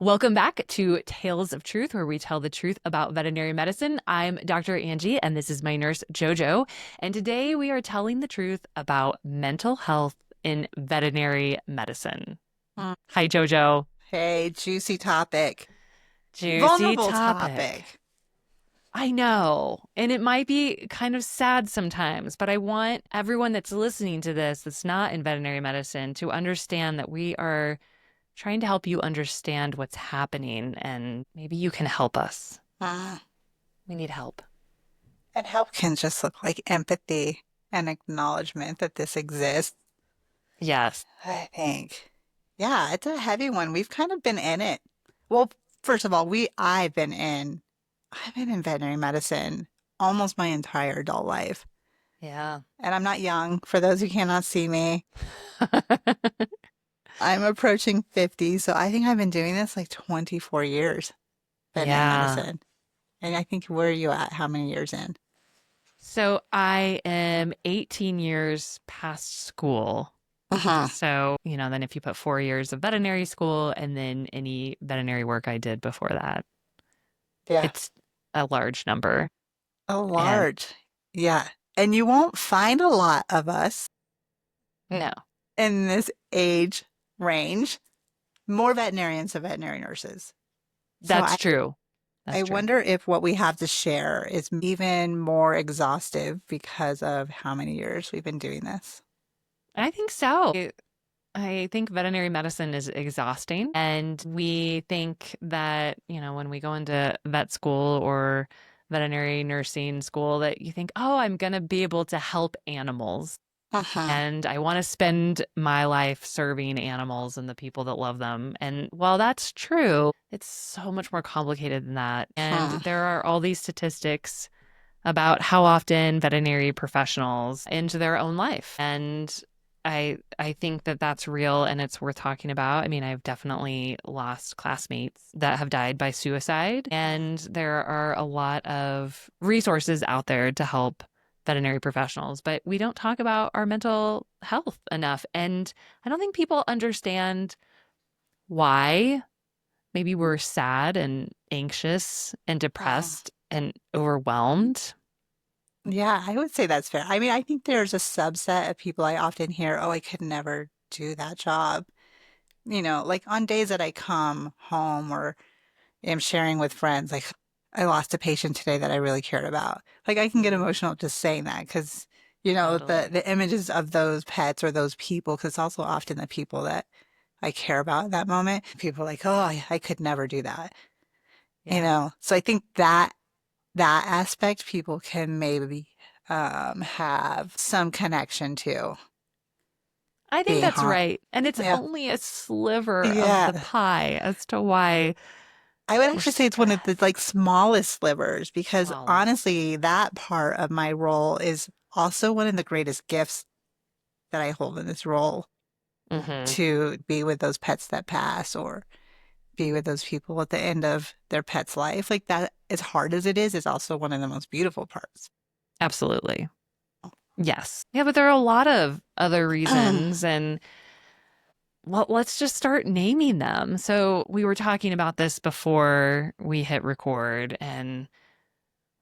Welcome back to Tales of Truth, where we tell the truth about veterinary medicine. I'm Dr. Angie, and this is my nurse, JoJo. And today we are telling the truth about mental health in veterinary medicine. Mm. Hi, JoJo. Hey, juicy topic. Juicy Vulnerable topic. topic. I know. And it might be kind of sad sometimes, but I want everyone that's listening to this that's not in veterinary medicine to understand that we are trying to help you understand what's happening, and maybe you can help us. Mm. We need help. And help can just look like empathy and acknowledgement that this exists, Yes. I think. Yeah, it's a heavy one. We've kind of been in it. Well, first of all, I've been in veterinary medicine almost my entire adult life. Yeah. And I'm not young, for those who cannot see me. I'm approaching 50, so I think I've been doing this like 24 years, veterinary Yeah. medicine. And I think where are you at? How many years in? So I am 18 years past school. Uh-huh. So, then if you put 4 years of veterinary school and then any veterinary work I did before that, Yeah. it's a large number. A And large. Yeah. And you won't find a lot of us no, in this age range, more veterinarians than veterinary nurses. So that's I, true. That's I true. wonder if what we have to share is even more exhaustive because of how many years we've been doing this. I think so. I think veterinary medicine is exhausting. And we think that, when we go into vet school or veterinary nursing school, that you think, oh, I'm going to be able to help animals. Uh-huh. And I want to spend my life serving animals and the people that love them. And while that's true, it's so much more complicated than that. And Huh. there are all these statistics about how often veterinary professionals end their own life. And I think that that's real and it's worth talking about. I mean, I've definitely lost classmates that have died by suicide, and there are a lot of resources out there to help veterinary professionals, but we don't talk about our mental health enough. And I don't think people understand why. Maybe we're sad and anxious and Uh-huh. depressed and overwhelmed. Yeah, I would say that's fair. I mean, I think there's a subset of people I often hear, oh, I could never do that job. Like on days that I come home or am sharing with friends, like I lost a patient today that I really cared about. Like I can get Mm, emotional just saying that because, the totally. the images of those pets or those people, because it's also often the people that I care about at that moment. People are like, oh, I could never do that. Yeah. So I think that aspect people can maybe have some connection to I think being that's hot. right. And it's Yeah. only a sliver of the Yeah. pie as to why I would we're actually say it's one of the like stressed. smallest slivers because Smallest. honestly, that part of my role is also one of the greatest gifts that I hold in this role Hmm. to be with those pets that pass or be with those people at the end of their pet's life. Like that, as hard as it is also one of the most beautiful parts. Absolutely. Yes. Yeah, but there are a lot of other reasons. And well, let's just start naming them. So we were talking about this before we hit record, and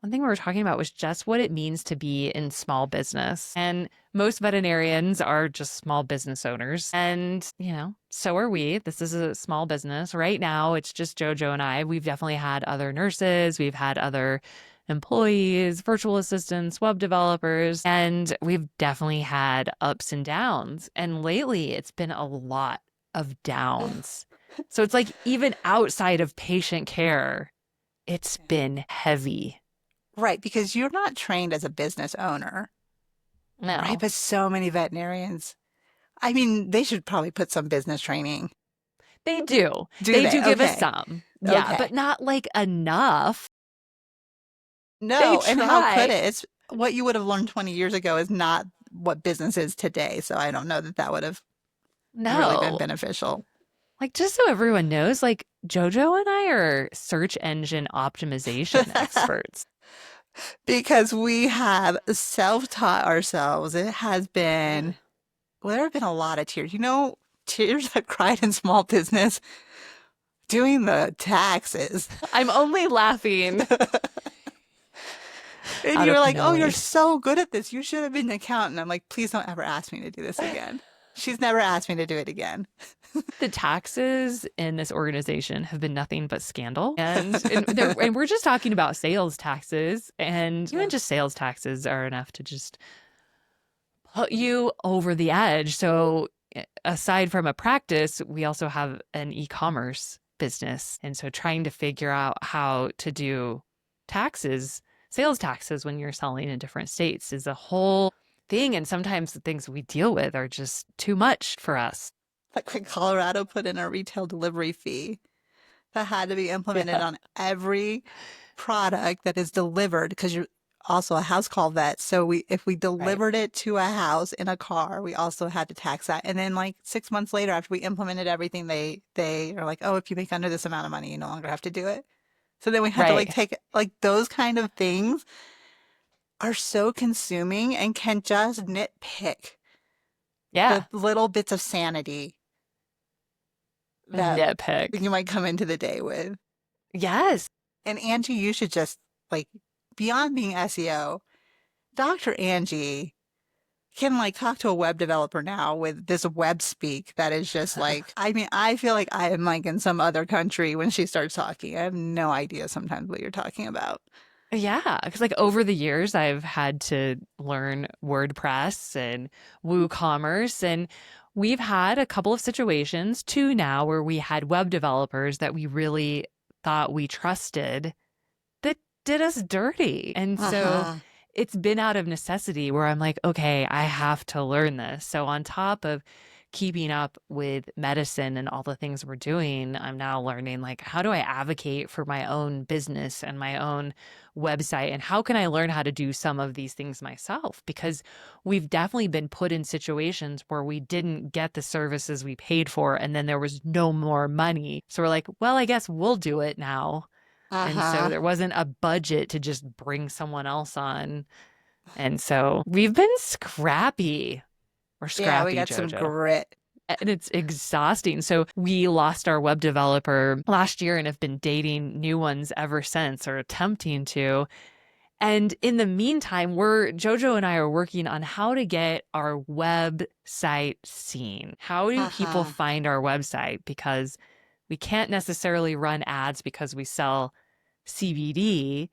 one thing we were talking about was just what it means to be in small business. And most veterinarians are just small business owners. And, so are we. This is a small business. Right now, it's just JoJo and I. We've definitely had other nurses, we've had other employees, virtual assistants, web developers, and we've definitely had ups and downs. And lately, it's been a lot of downs. So it's like even outside of patient care, it's been heavy. Right, because you're not trained as a business owner, right? No, But so many veterinarians, I mean, they should probably put some business training. they do. Do They they? do give us Okay. some. Yeah, Okay. but not like enough. They No, and how could try. it? It's what you would have learned 20 years ago is not what business is today. So I don't know that that would have really been No. beneficial. Like, just so everyone knows, like, JoJo and I are search engine optimization experts. Because we have self-taught ourselves. It has Ugh. been, well, there have been a lot of tears. Tears I've cried in small business, doing the taxes. I'm only laughing And out you were of like, oh, you're knowing. so good at this. You should have been an accountant. I'm like, please don't ever ask me to do this again. She's never asked me to do it again. The taxes in this organization have been nothing but scandal. And we're just talking about sales taxes. And even Yeah. just sales taxes are enough to just put you over the edge. So aside from a practice, we also have an e-commerce business. And so trying to figure out how to do taxes, sales taxes when you're selling in different states is a whole thing. And sometimes the things we deal with are just too much for us. Like when Colorado put in a retail delivery fee that had to be implemented Yeah. on every product that is delivered because you're also a house call vet. So if we Right. delivered it to a house in a car, we also had to tax that. And then like 6 months later, after we implemented everything, they are like, oh, if you make under this amount of money, you no longer have to do it. So then we had to like Right. take like those kind of things are so consuming and can just nitpick the Yeah. little bits of sanity that Nitpick. you might come into the day with. Yes. And Angie, you should just like beyond being SEO, Dr. Angie can like talk to a web developer now with this web speak that is just like, I mean, I feel like I am like in some other country when she starts talking. I have no idea sometimes what you're talking about. Yeah, because like over the years, I've had to learn WordPress and WooCommerce, and we've had a couple of situations, two now, where we had web developers that we really thought we trusted that did us dirty. And so Uh-huh. it's been out of necessity where I'm like, okay, I have to learn this. So on top of keeping up with medicine and all the things we're doing, I'm now learning like how do I advocate for my own business and my own website and how can I learn how to do some of these things myself? Because we've definitely been put in situations where we didn't get the services we paid for and then there was no more money. So we're like, well, I guess we'll do it now. And so Uh-huh. there wasn't a budget to just bring someone else on. And so we've been scrappy. We're Yeah, we scrappy, got some JoJo. grit. And it's exhausting. So we lost our web developer last year and have been dating new ones ever since or attempting to. And in the meantime, JoJo and I are working on how to get our website seen. How do people Uh-huh. find our website? Because we can't necessarily run ads because we sell CBD.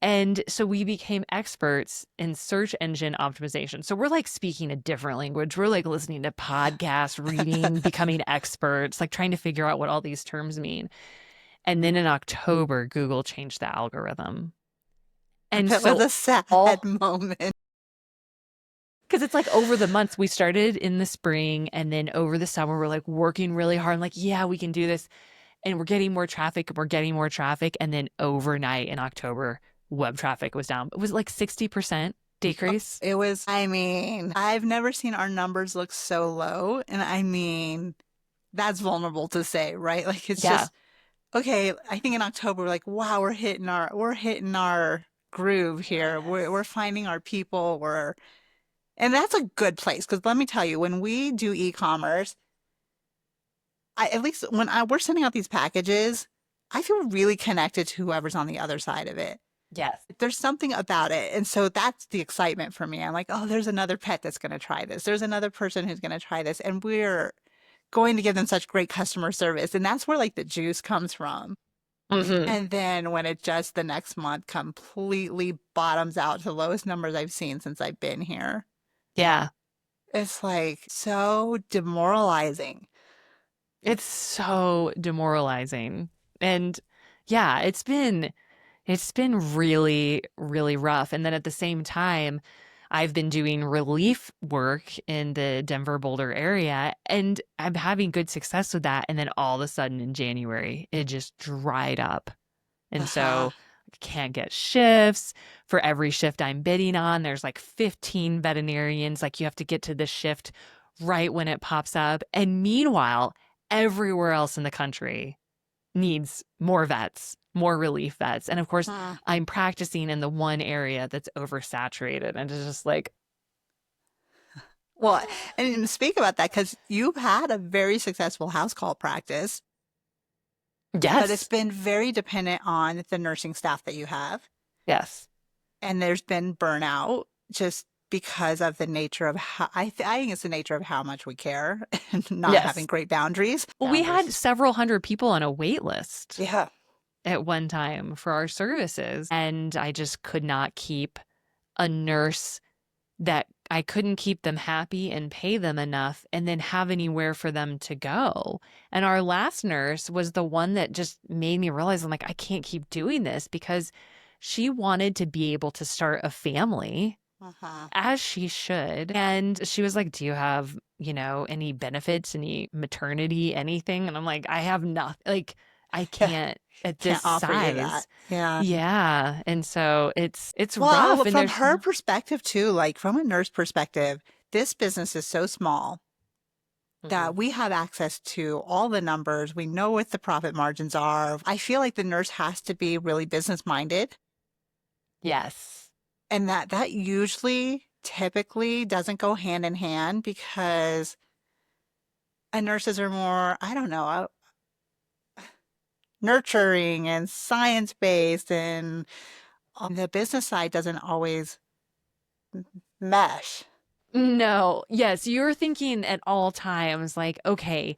And so we became experts in search engine optimization. So we're like speaking a different language. We're like listening to podcasts, reading, becoming experts, like trying to figure out what all these terms mean. And then in October, Google changed the algorithm. And That was so a sad all moment. because it's like over the months we started in the spring and then over the summer we're like working really hard. I'm like, yeah, we can do this. And we're getting more traffic and we're getting more traffic. And then overnight in October, web traffic was down. It was like 60% decrease. It was, I mean, I've never seen our numbers look so low. And I mean, that's vulnerable to say, right? Like it's Yeah. just, okay, I think in October, we're like, wow, we're hitting our groove here. Yes. We're finding our people. And that's a good place. Because let me tell you, when we do e-commerce, at least we're sending out these packages, I feel really connected to whoever's on the other side of it. Yes. There's something about it. And so that's the excitement for me. I'm like, oh, there's another pet that's going to try this. There's another person who's going to try this. And we're going to give them such great customer service. And that's where like the juice comes from. Hmm. And then when it just the next month completely bottoms out to the lowest numbers I've seen since I've been here, Yeah. it's like so demoralizing. It's so demoralizing. And yeah, it's been really, really rough. And then at the same time, I've been doing relief work in the Denver Boulder area and I'm having good success with that. And then all of a sudden in January, it just dried up. And Uh-huh. so I can't get shifts. For every shift I'm bidding on, there's like 15 veterinarians. Like you have to get to the shift right when it pops up. And meanwhile, everywhere else in the country needs more vets, more relief vets. And of course, Huh. I'm practicing in the one area that's oversaturated. And it's just like, Well, and speak about that because you've had a very successful house call practice. but it's Yes. been very dependent on the nursing staff that you have. Yes. And there's been burnout just because of the nature of how I think it's the nature of how much we care and not having Yes. great boundaries. Well, we had Boundaries. several hundred people on a wait list Yeah. at one time for our services. And I just could not keep a nurse that I couldn't keep them happy and pay them enough and then have anywhere for them to go. And our last nurse was the one that just made me realize I'm like, I can't keep doing this because she wanted to be able to start a family Uh-huh. as she should. And she was like, do you have, any benefits, any maternity, anything? And I'm like, I have nothing. Like, I Yeah. can't at this Can't offer you that. size. Yeah. Yeah. And so it's rough. Well, And from there's, her perspective too, like from a nurse perspective, this business is so small that Mhm. we have access to all the numbers. We know what the profit margins are. I feel like the nurse has to be really business minded, Yes. and that usually typically doesn't go hand in hand because nurses are more, I don't know, nurturing and science based, and the business side doesn't always mesh. No. Yes. You're thinking at all times, like, okay,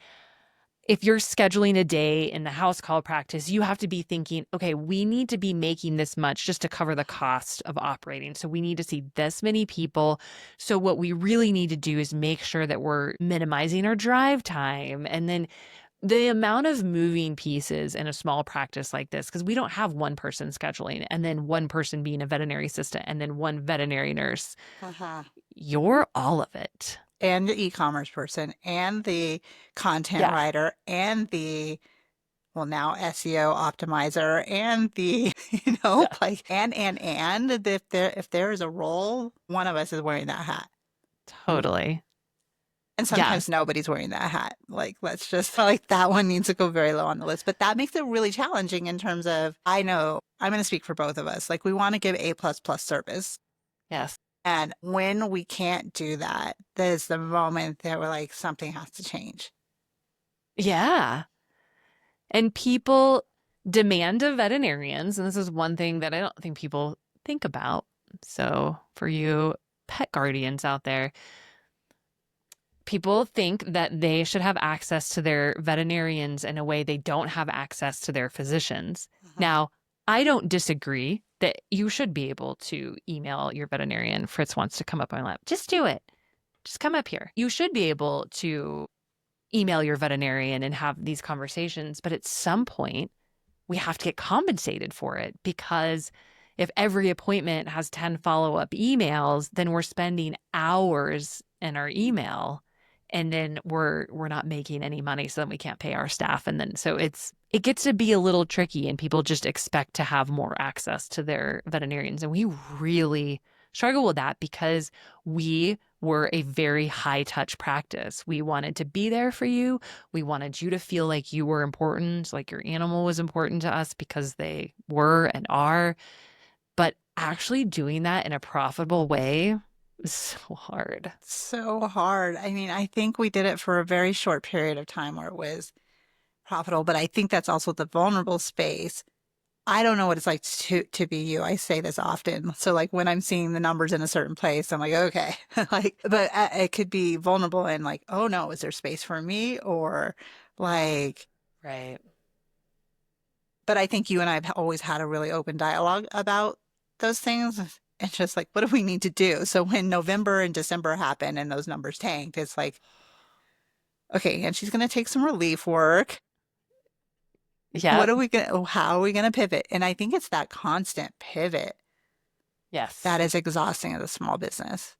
if you're scheduling a day in the house call practice, you have to be thinking, okay, we need to be making this much just to cover the cost of operating. So we need to see this many people. So what we really need to do is make sure that we're minimizing our drive time. And then the amount of moving pieces in a small practice like this, because we don't have one person scheduling and then one person being a veterinary assistant and then one veterinary nurse. Uh-huh. You're all of it. And the e-commerce person and the content Yeah. writer and the, well, now SEO optimizer and the, Yeah. like, and if there is a role, one of us is wearing that hat. Totally. And sometimes Yes. nobody's wearing that hat. Like, let's just, like, that one needs to go very low on the list. But that makes it really challenging in terms of, I know I'm going to speak for both of us. Like, we want to give A plus plus service. Yes. And when we can't do that, there's the moment that we're like, something has to change. Yeah. And people demand of veterinarians, and this is one thing that I don't think people think about. So, for you pet guardians out there, people think that they should have access to their veterinarians in a way they don't have access to their physicians. Mhm. Now, I don't disagree that you should be able to email your veterinarian. Fritz wants to come up on my lap. Just do it. Just come up here. You should be able to email your veterinarian and have these conversations. But at some point, we have to get compensated for it because if every appointment has 10 follow-up emails, then we're spending hours in our email and then we're not making any money, so then we can't pay our staff. And then so it gets to be a little tricky and people just expect to have more access to their veterinarians. And we really struggle with that because we were a very high touch practice. We wanted to be there for you. We wanted you to feel like you were important, like your animal was important to us because they were and are. But actually doing that in a profitable way is so hard. So hard. I mean, I think we did it for a very short period of time where it was profitable, but I think that's also the vulnerable space. I don't know what it's like to be you. I say this often. So like when I'm seeing the numbers in a certain place, I'm like, okay, like, but it could be vulnerable and like, oh no, is there space for me? Or like, Right. but I think you and I have always had a really open dialogue about those things. It's just like, what do we need to do? So when November and December happen and those numbers tanked, it's like, okay, and she's going to take some relief work. What Yep. are we going to, how are we going to pivot? And I think it's that constant pivot that Yes. is exhausting as a small business.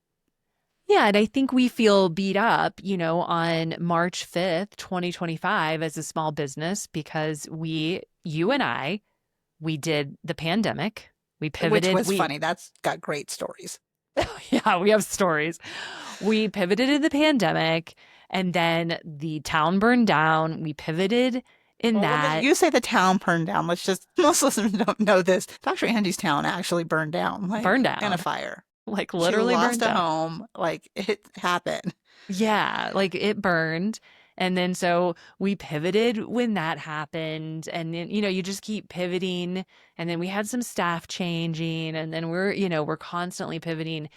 Yeah, and I think we feel beat up, on March 5th, 2025 as a small business because you and I, we did the pandemic. We Which pivoted. was funny. That's got great stories. Yeah, we have stories. We pivoted in the pandemic and then the town burned down. We pivoted in Well, that, you say the town burned down. Let's just, most listeners don't know this. Dr. Andy's town actually burned down, burned like in a down, fire. like She literally lost burned a down. home. Like it happened. Yeah, like it burned. And then so we pivoted when that happened. And then, you just keep pivoting. And then we had some staff changing. And then we're constantly pivoting.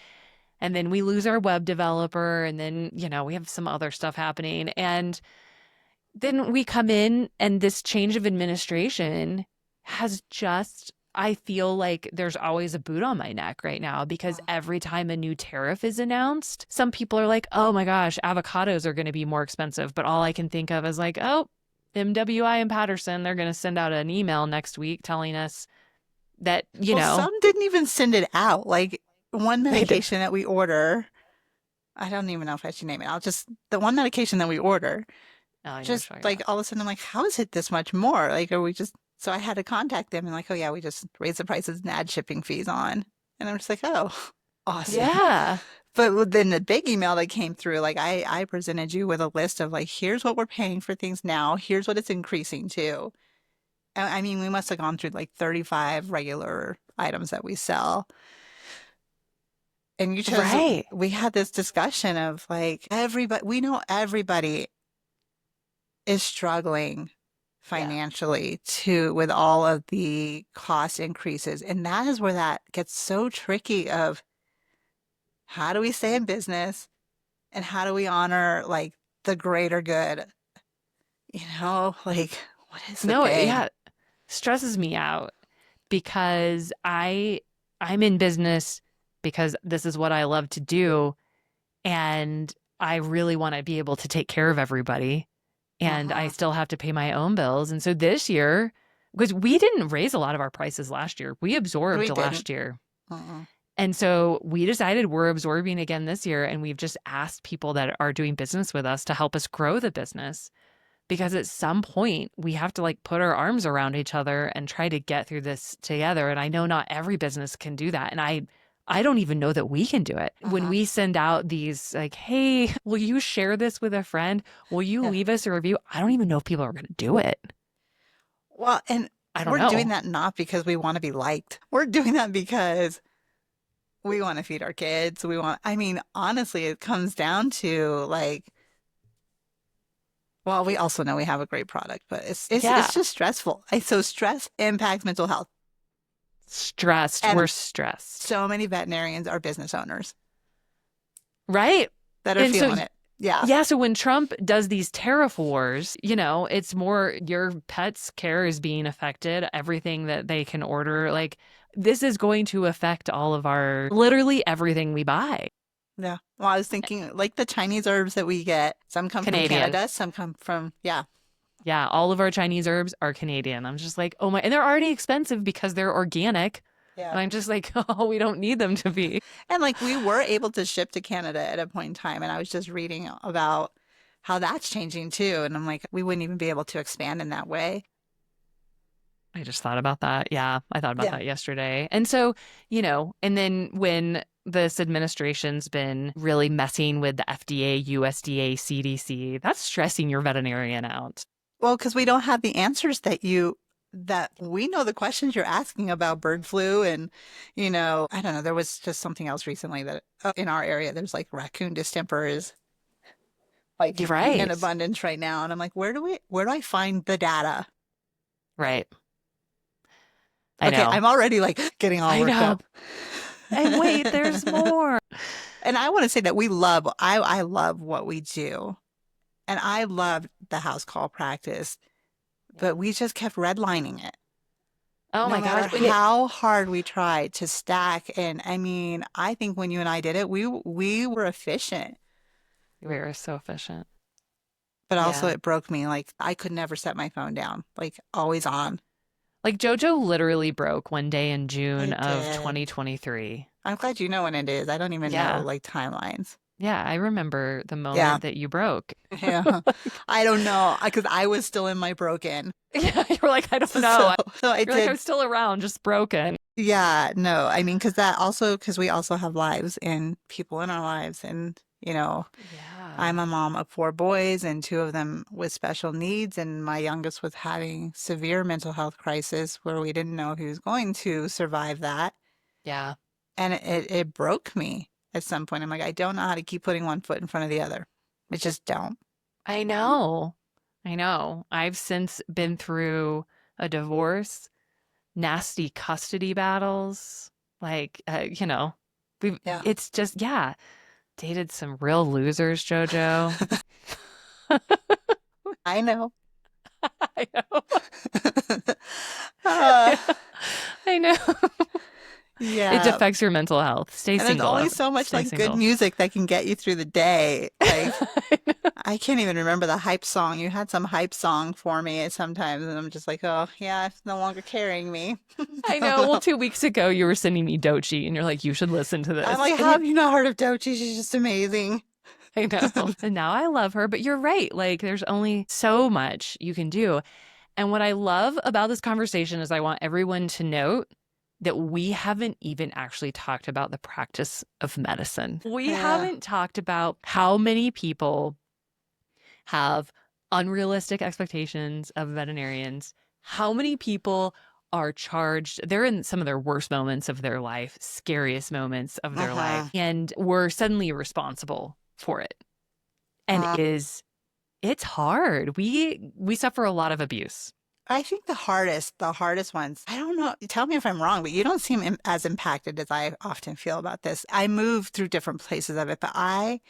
And then we lose our web developer. And then, we have some other stuff happening. And then we come in, and this change of administration has just, I feel like there's always a boot on my neck right now, because every time a new tariff is announced, some people are like, oh my gosh, avocados are going to be more expensive. But all I can think of is like, oh, MWI and Patterson, they're going to send out an email next week telling us that, Well, some didn't even send it out. Like one they did. medication that we order, I don't even know if I should name it. The one medication that we order, Oh, I know what just you're talking like about. all of a sudden I'm like, how is it this much more? Like, are we just, so I had to contact them and like, oh yeah, we just raised the prices and add shipping fees on. And I'm just like, oh, awesome. Yeah. But then the big email that came through, like I presented you with a list of like, here's what we're paying for things now. Here's what it's increasing to. I mean, we must have gone through like 35 regular items that we sell. And Right. we had this discussion of like, we know everybody is struggling Yeah. financially too with all of the cost increases. And that is where that gets so tricky of how do we stay in business and how do we honor like the greater good? Like what is the No, thing? yeah, stresses me out because I'm in business because this is what I love to do, and I really want to be able to take care of everybody, and I Uh-huh. still have to pay my own bills. And so this year, because we didn't raise a lot of our prices last year, we absorbed We didn't. last year. Uh-uh. And so we decided we're absorbing again this year, and we've just asked people that are doing business with us to help us grow the business, because at some point we have to like put our arms around each other and try to get through this together. And I know not every business can do that. And I don't even know that we can do it. When Uh-huh. we send out these like, hey, will you share this with a friend? Will you Yeah. leave us a review? I don't even know if people are going to do it. Well, and I don't we're doing know. that not because we want to be liked. We're doing that because we want to feed our kids. I mean, honestly, it comes down to like, well, we also know we have a great product, but Yeah. it's just stressful. So stress impacts mental health. Stressed. And We're stressed. so many veterinarians are business owners Right. that are And so feeling it. Yeah. yeah, so when Trump does these tariff wars, it's more your pet's care is being affected, everything that they can order. Like, this is going to affect all of literally everything we buy. Yeah. Well, I was thinking like the Chinese herbs that we get, some come from Canadian. Canada, some come from, yeah. Yeah, all of our Chinese herbs are Canadian. I'm just like, oh my, and they're already expensive because they're organic. Yeah. And I'm just like, oh, we don't need them to be. And like we were able to ship to Canada at a point in time. And I was just reading about how that's changing too. And I'm like, we wouldn't even be able to expand in that way. I just thought about that. Yeah, I thought about Yeah. that yesterday. And so, and then when this administration's been really messing with the FDA, USDA, CDC, that's stressing your veterinarian out. Well, because we don't have the answers that we know the questions you're asking about bird flu. And, I don't know, there was just something else recently that in our area, there's like raccoon distemper is You're like in right. abundance right now. And I'm like, where do I find the data? Right. I Okay, know. I'm already like getting all I worked know. up. And wait, there's more. And I want to say that I love what we do. And I love the house call practice, but we just kept redlining it. Oh No my gosh. matter how hard we tried to stack. And I mean, I think when you and I did it, we were efficient, We are so efficient. but also Yeah. it broke me. Like I could never set my phone down, like always on. Like JoJo literally broke one day in June It of did. 2023. I'm glad you know when it is. I don't even know Yeah. like timelines. Yeah. I remember the Yeah. moment that you broke. Yeah. I don't know because I was still in my broken. Yeah. You were like, I don't So, know. so I You're like, I'm did. still around, just broken. Yeah, no, I mean, because we also have lives and people in our lives. And, Yeah. I'm a mom of four boys and two of them with special needs. And my youngest was having severe mental health crisis where we didn't know if he was going to survive that. Yeah. And it broke me at some point. I'm like, I don't know how to keep putting one foot in front of the other. I just don't. I know. I know. I've since been through a divorce, nasty custody battles. Like, Yeah, it's just, yeah, dated some real losers, JoJo. I know. I know. Uh, I know. It yeah. affects your mental health. Stay And there's single. only so much Stay like good single. music that can get you through the day. Like I know. I can't even remember the hype song. You had some hype song for me sometimes, and I'm just like, oh yeah, it's no longer carrying me. I Oh know. Well, no. 2 weeks ago, you were sending me Dochi, and you're like, you should listen to I'm this. like, And how have you not heard of Doechii? She's just amazing. I know. And now I love her. But you're right. Like, there's only so much you can do. And what I love about this conversation is I want everyone to note that we haven't even actually talked about the practice of medicine. We Yeah. haven't talked about how many people have unrealistic expectations of veterinarians, how many people are charged. They're in some of their worst moments of their life, scariest moments of their life, Uh-huh. and we're suddenly responsible for it. And Uh, it's hard. We suffer a lot of abuse. I think the hardest ones, I don't know, tell me if I'm wrong, but you don't seem as impacted as I often feel about this. I move through different places of it, but I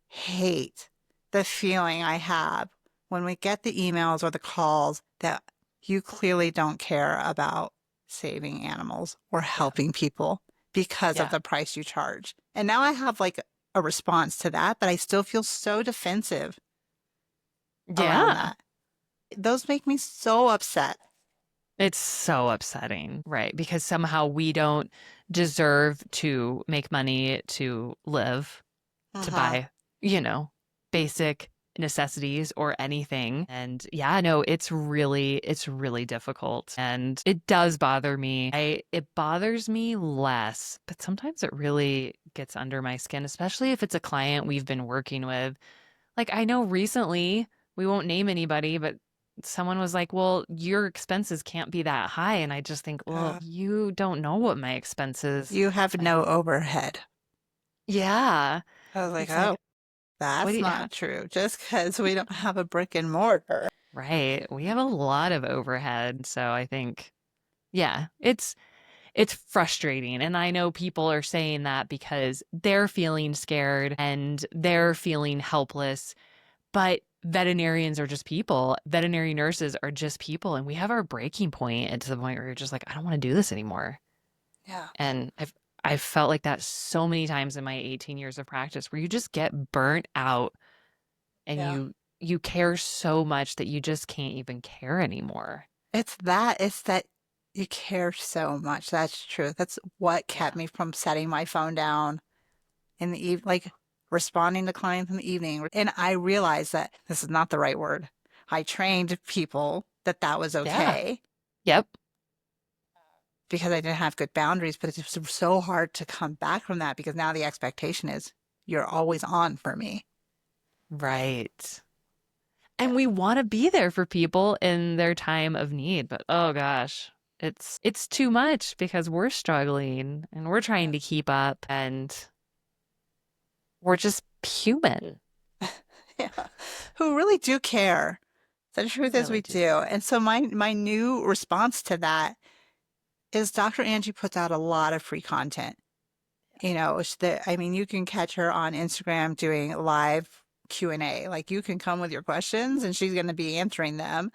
hate the feeling I have when we get the emails or the calls that you clearly don't care about saving animals or Yeah. helping people because of Yeah. the price you charge. And now I have like a response to that, but I still feel so defensive around Yeah. that. Those make me so upset. It's so upsetting, right? Because somehow we don't deserve to make money to live, to Uh-huh. buy, basic necessities or anything. And yeah, no, it's really difficult. And it does bother me. It bothers me less, but sometimes it really gets under my skin, especially if it's a client we've been working with. Like I know recently, we won't name anybody, but someone was like, "Well, your expenses can't be that high." And I just think, "Well, Uh, you don't know what my expenses." you have Like, no overhead. yeah. I was like, It's like, oh, what do that's you not true. Just because we don't have a brick and mortar. Right. We have a lot of overhead, so I think yeah, it's frustrating. And I know people are saying that because they're feeling scared and they're feeling helpless. But veterinarians are just people. Veterinary nurses are just people. And we have our breaking point and to the point where you're just like, I don't want to do this anymore. Yeah. And I've felt like that so many times in my 18 years of practice where you just get burnt out and Yeah. you care so much that you just can't even care anymore. It's that you care so much. That's true. That's what kept Yeah. me from setting my phone down in the evening, like responding to clients in the evening. And I realized that this is not the right word. I trained people that that was Yeah. okay Yep. because I didn't have good boundaries, but it's just so hard to come back from that because now the expectation is you're always on for me. Right. Yeah. And we want to be there for people in their time of need, but oh gosh, it's too much because we're struggling and we're Yeah. trying to keep up and we're just human. Yeah. Who really do care. The We truth is really we do. do. And so my new response to that is Dr. Angie puts out a lot of free content. I mean, you can catch her on Instagram doing live Q&A. Like you can come with your questions and she's going to be answering them.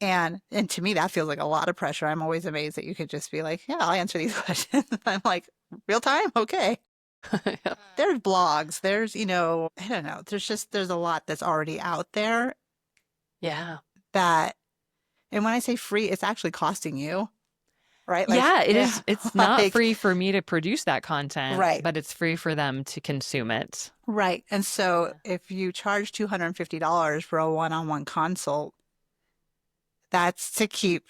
And to me that feels like a lot of pressure. I'm always amazed that you could just be like, "Yeah, I'll answer these questions." I'm like, "Real time? Okay." Yep. There's blogs, I don't know. There's a lot that's already out there Yeah. that and when I say free, it's actually costing you, right? Like, Yeah, it yeah, is. It's not like free for me to produce that content, right. but it's free for them to consume it. Right. And so Yeah. if you charge $250 for a one-on-one consult, that's to keep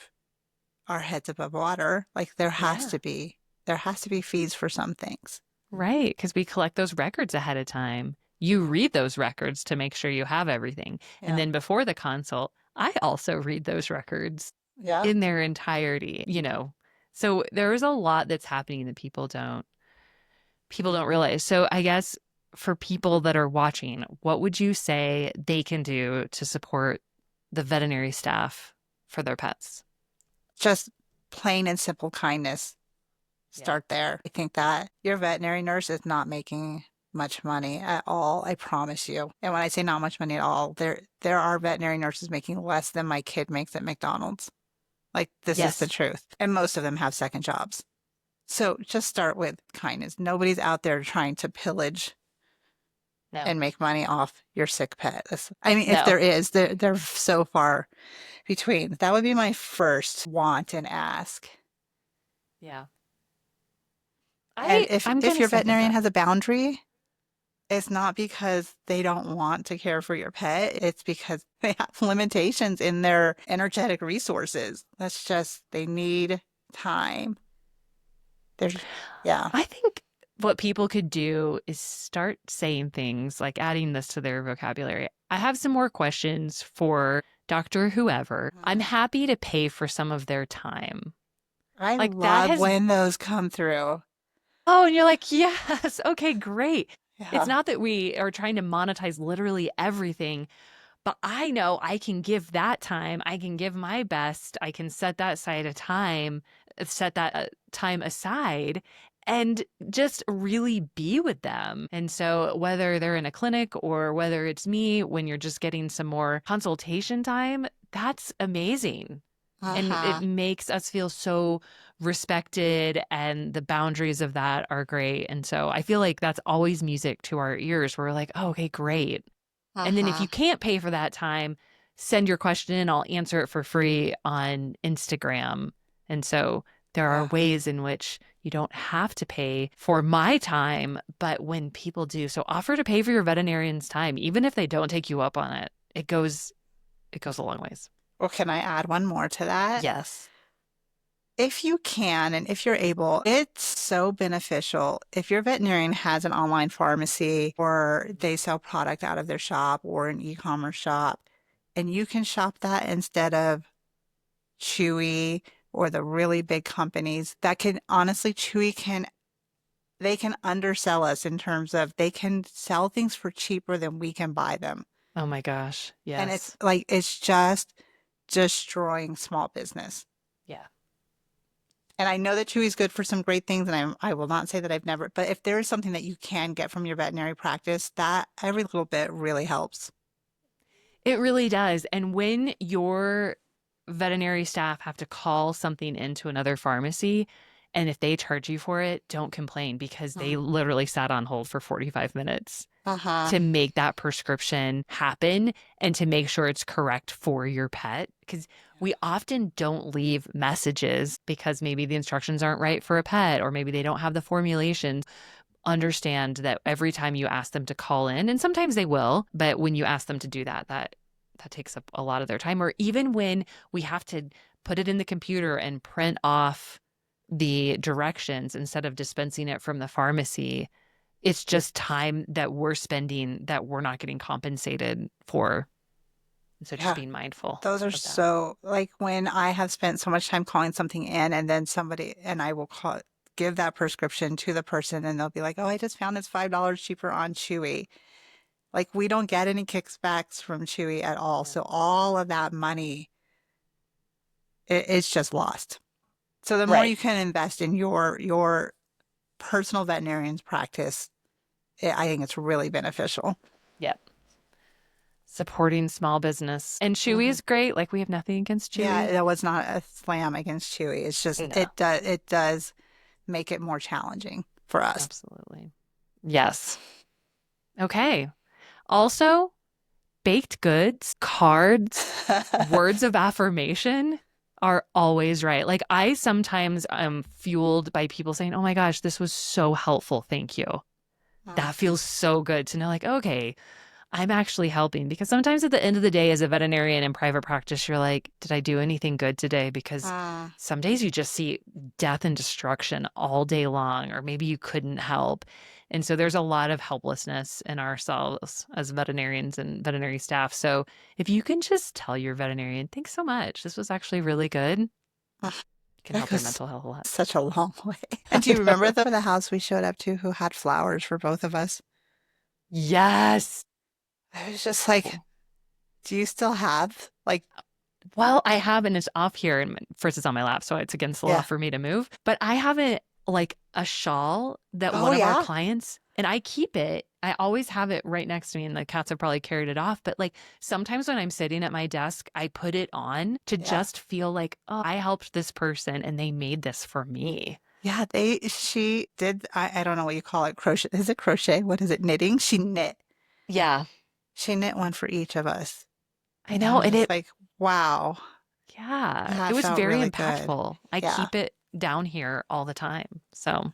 our heads above water. Like Yeah. there has to be fees for some things. Right, because we collect those records ahead of time. You read those records to make sure you have everything. And Yeah. then before the consult, I also read those records Yeah. in their entirety. So there is a lot that's happening that people don't realize. So I guess for people that are watching, what would you say they can do to support the veterinary staff for their pets? Just plain and simple kindness. Yeah. Start there. I think that your veterinary nurse is not making much money at all, I promise you. And when I say not much money at all, there are veterinary nurses making less than my kid makes at McDonald's. Like this is the Yes. truth. And most of them have second jobs. So just start with kindness. Nobody's out there trying to pillage No. and make money off your sick pet. I mean, if No. there is, they're so far between. That would be my first want and ask. Yeah. And I'm if gonna your second veterinarian that. has a boundary, it's not because they don't want to care for your pet. It's because they have limitations in their energetic resources. That's just, they need time. There's, yeah. I think what people could do is start saying things like adding this to their vocabulary. I have some more questions for Dr. Whoever. I'm Mhm. happy to pay for some of their time. I Like that love has, when those come through. oh, and you're like, yes, okay, great. It's Yeah. not that we are trying to monetize literally everything, but I know I can give that time. I can give my best. I can set that time aside and just really be with them. And so, whether they're in a clinic or whether it's me, when you're just getting some more consultation time, that's amazing. And it Uh-huh. makes us feel so respected, and the boundaries of that are great. And so, I feel like that's always music to our ears. We're like, oh, okay, great. And then if Uh-huh. you can't pay for that time, send your question in. I'll answer it for free on Instagram. And so there are Yeah. ways in which you don't have to pay for my time, but when people do, so offer to pay for your veterinarian's time, even if they don't take you up on it. It goes a long ways. Well, can I add one more to that? Yes. If you can and if you're able, it's so beneficial. If your veterinarian has an online pharmacy or they sell product out of their shop or an e-commerce shop, and you can shop that instead of Chewy or the really big companies that can honestly, Chewy can, they can undersell us in terms of they can sell things for cheaper than we can buy them. Oh my gosh. And it's Yes. like, it's just destroying small business. Yeah. And I know that Chewy's good for some great things, and I will not say that I've never, but if there is something that you can get from your veterinary practice, that every little bit really helps. It really does. And when your veterinary staff have to call something into another pharmacy, and if they charge you for it, don't complain because they Mm. literally sat on hold for 45 minutes Uh-huh. to make that prescription happen and to make sure it's correct for your pet. Because we often don't leave messages because maybe the instructions aren't right for a pet, or maybe they don't have the formulations. Understand that every time you ask them to call in, and sometimes they will, but when you ask them to do that, that takes up a lot of their time. Or even when we have to put it in the computer and print off the directions instead of dispensing it from the pharmacy, it's just time that we're spending that we're not getting compensated for. So just Yeah. being mindful Those are of that. so, like when I have spent so much time calling something in and then somebody, and I will give that prescription to the person and they'll be like, oh, I just found it's $5 cheaper on Chewy. Like we don't get any kickbacks from Chewy at all. Yeah. So all of that money, it's just lost. So the more Right. you can invest in your personal veterinarian's practice, I think it's really beneficial. Yep. Supporting small business. And Chewy Hmm. is great. Like we have nothing against Yeah, Chewy. that was not a slam against Chewy. It's just No, it does make it more challenging for us. absolutely. Yes. Okay. Also, baked goods, cards, words of affirmation are always right. Like I sometimes am fueled by people saying, "Oh my gosh, this was so helpful. Thank you." That feels so good to know, like, okay, I'm actually helping. Because sometimes at the end of the day, as a veterinarian in private practice, you're like, did I do anything good today? Because Mm. some days you just see death and destruction all day long, or maybe you couldn't help. And so there's a lot of helplessness in ourselves as veterinarians and veterinary staff. So if you can just tell your veterinarian, thanks so much. This was actually really good. It can That help their goes mental health a lot. such a long way. And do I you know. remember the house we showed up to who had flowers for both of us? Yes. I was just like, do you still have like, Well, I have, and it's off here, and first it's on my lap, so it's against the law yeah. for me to move. But I have it like a shawl that Oh one of our yeah. clients, and I keep it. I always have it right next to me, and the cats have probably carried it off. But like sometimes when I'm sitting at my desk, I put it on to Yeah. just feel like, oh, I helped this person and they made this for me. Yeah, she did, I don't know what you call it, crochet. Is it crochet? What is it? Knitting? She knit. Yeah, She knit one for each of us. I And I know. was And just it, like, wow, yeah, it that was felt very really good. impactful. I Yeah. keep it down here all the time. So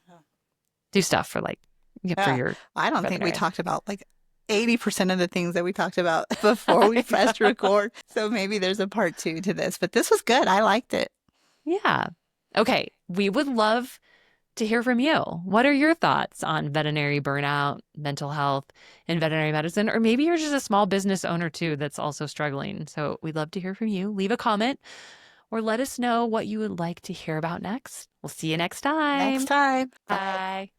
do stuff for like, yeah, for Yeah. your I don't think we veterinarian. talked about like 80% of the things that we talked about before we I pressed know. record. So maybe there's a part two to this, but this was good. I liked it. Yeah. Okay. We would love to hear from you. What are your thoughts on veterinary burnout, mental health, and veterinary medicine? Or maybe you're just a small business owner too that's also struggling. So we'd love to hear from you. Leave a comment or let us know what you would like to hear about next. We'll see you next Next time. time. Bye. Bye.